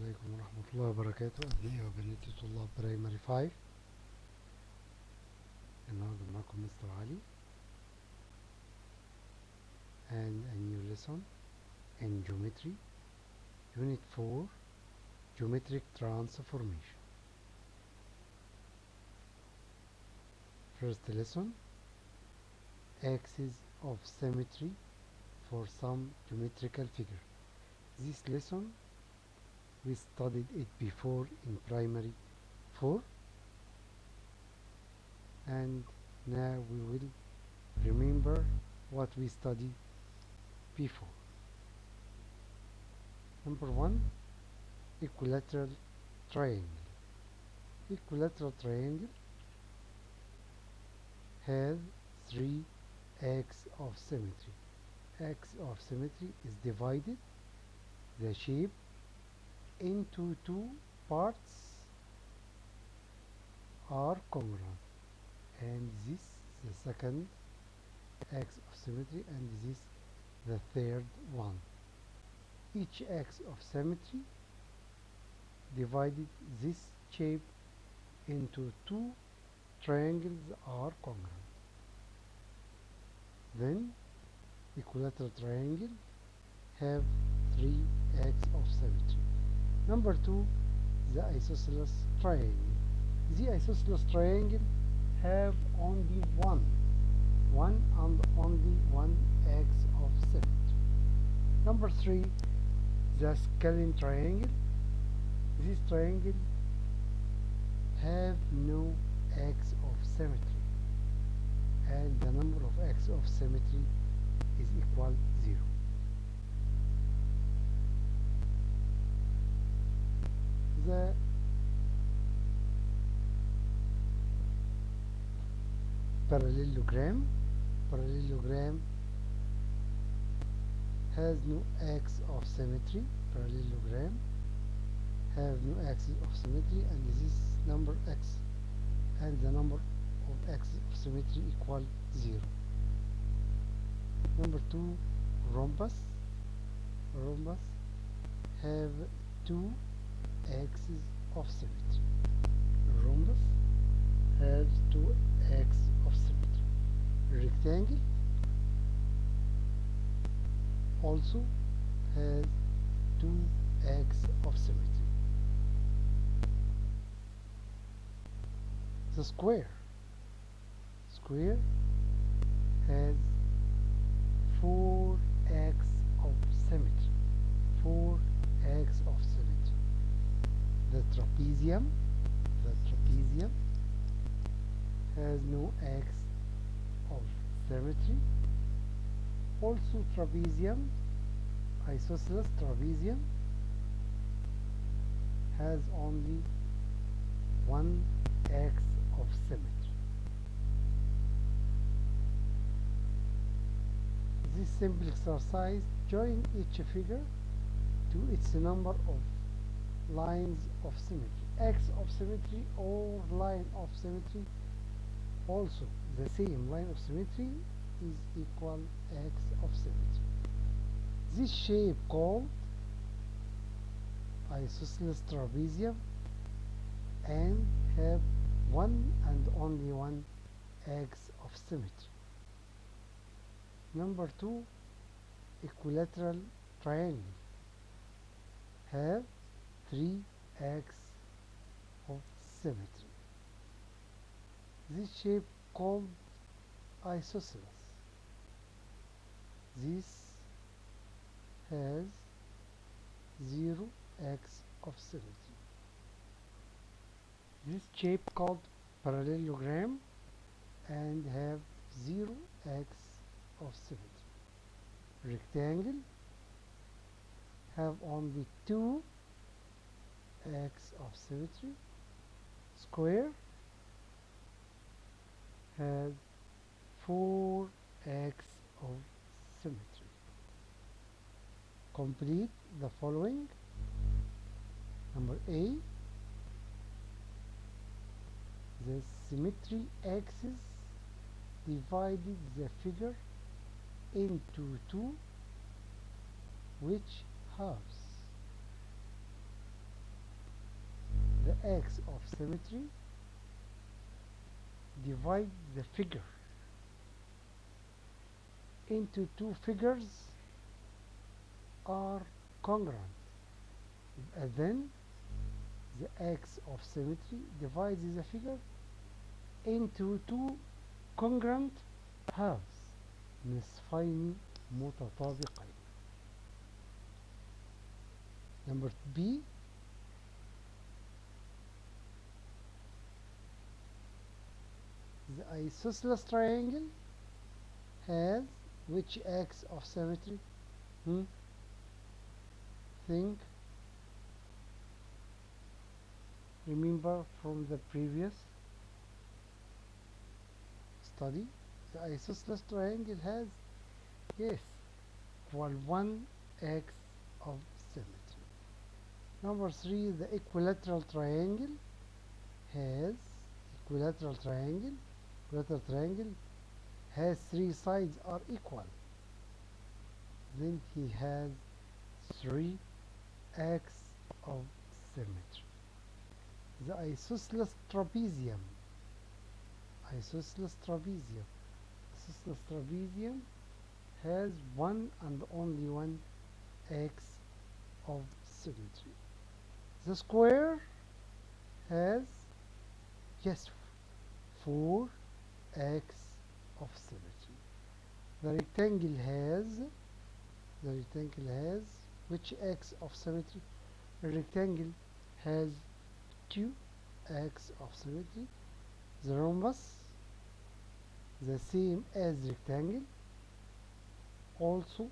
عليكم ورحمة الله وبركاته أبنائي وبناتي طلاب برايمري 5. النهاردة معكم مستر علي and a new lesson in geometry unit 4 geometric transformation. First lesson, axis of symmetry for some geometrical figure. This lesson we studied it before in primary 4 and now we will remember what we studied before. Number 1, equilateral triangle. Equilateral triangle has 3 axes of symmetry. Axis of symmetry is divided the shape into 2 parts are congruent, and this the second axis of symmetry and this the third one. Each axis of symmetry divided this shape into 2 triangles are congruent. Then equilateral triangle have 3 axes of symmetry. Number 2, the isosceles triangle. The isosceles triangle have only one and only one axis of symmetry. Number 3, the scalene triangle. This triangle have no axis of symmetry, and the number of axes of symmetry is equal 0. The parallelogram has no axis of symmetry. Parallelogram have no axis of symmetry, and this number x and the number of axis of symmetry equal 0. Number 2, rhombus have 2 axes of symmetry. Rhombus has 2 axes of symmetry. Rectangle also has 2 axes of symmetry. The square has 4 axes of symmetry. 4 axes of symmetry. The trapezium has no axis of symmetry. Also trapezium, isosceles trapezium has only 1 axis of symmetry. This simple exercise, join each figure to its number of lines of symmetry. Axis of symmetry or line of symmetry, also the same line of symmetry is equal axis of symmetry. This shape called isosceles trapezium and have 1 and only 1 axis of symmetry. Number 2, equilateral triangle have 3 axes of symmetry. This shape called isosceles. This has 0 axis of symmetry. This shape called parallelogram and have 0 axis of symmetry. Rectangle have only 2 axis of symmetry. Square has 4 axis of symmetry. Complete the following. Number A, the symmetry axis divided the figure into 2 which halves. x of symmetry divide the figure into two figures are congruent. And then the x of symmetry divides the figure into two congruent halves نصفين متطابقين. Number B, the isosceles triangle has which x of symmetry? Think. Remember from the previous study, the isosceles triangle has, yes, equal 1x of symmetry. Number 3, the equilateral triangle has equilateral triangle has three sides are equal. Then he has 3x of symmetry. The isosceles trapezium has one and only one x of symmetry. The square has, yes, 4x of symmetry. The rectangle has which x of symmetry? The rectangle has 2x of symmetry. The rhombus, the same as rectangle, also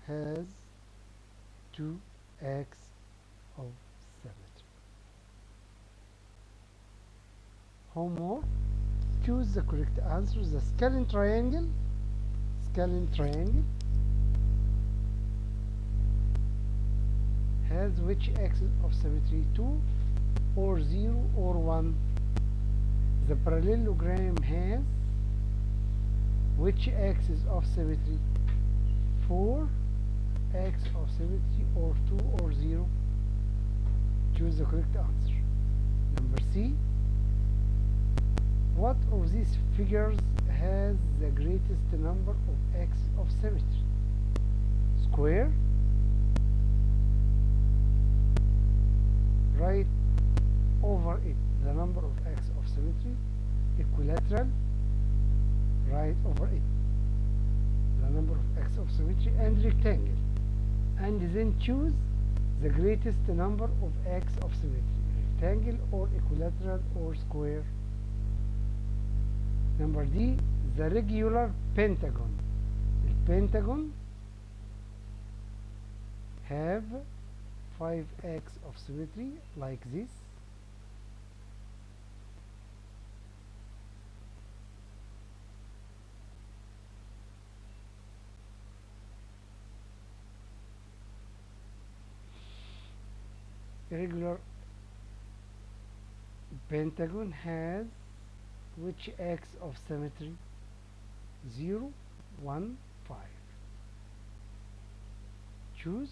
has 2x of symmetry. Homework: choose the correct answer. The scalene triangle has which axis of symmetry? 2 or 0 or 1. The parallelogram has which axis of symmetry? 4 x of symmetry or 2 or 0. Choose the correct answer. Number C, what of these figures has the greatest number of x of symmetry? Square, write over it the number of x of symmetry. Equilateral, write over it the number of x of symmetry. And rectangle, and then choose the greatest number of x of symmetry, rectangle or equilateral or square. Number D, the regular pentagon. The pentagon have 5x of symmetry like this. Regular pentagon has which x of symmetry? 0, 1, 5. Choose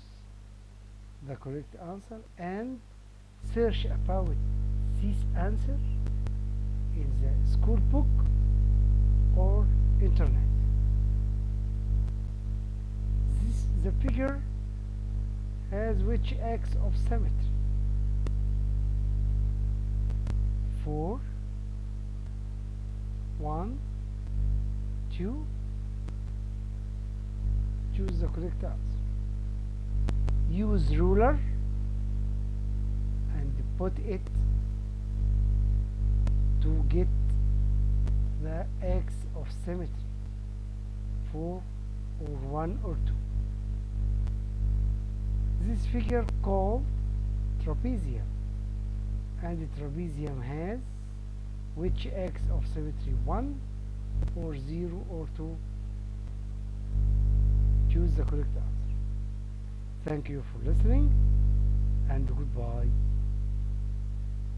the correct answer and search about this answer in the school book or internet. The figure has which x of symmetry? 4, 1, 2. Choose the correct answer. Use ruler and put it to get the x of symmetry, 4 or 1 or 2. This figure called trapezium, and the trapezium has which x of symmetry? 1 or 0 or 2. Choose the correct answer. Thank you for listening and goodbye.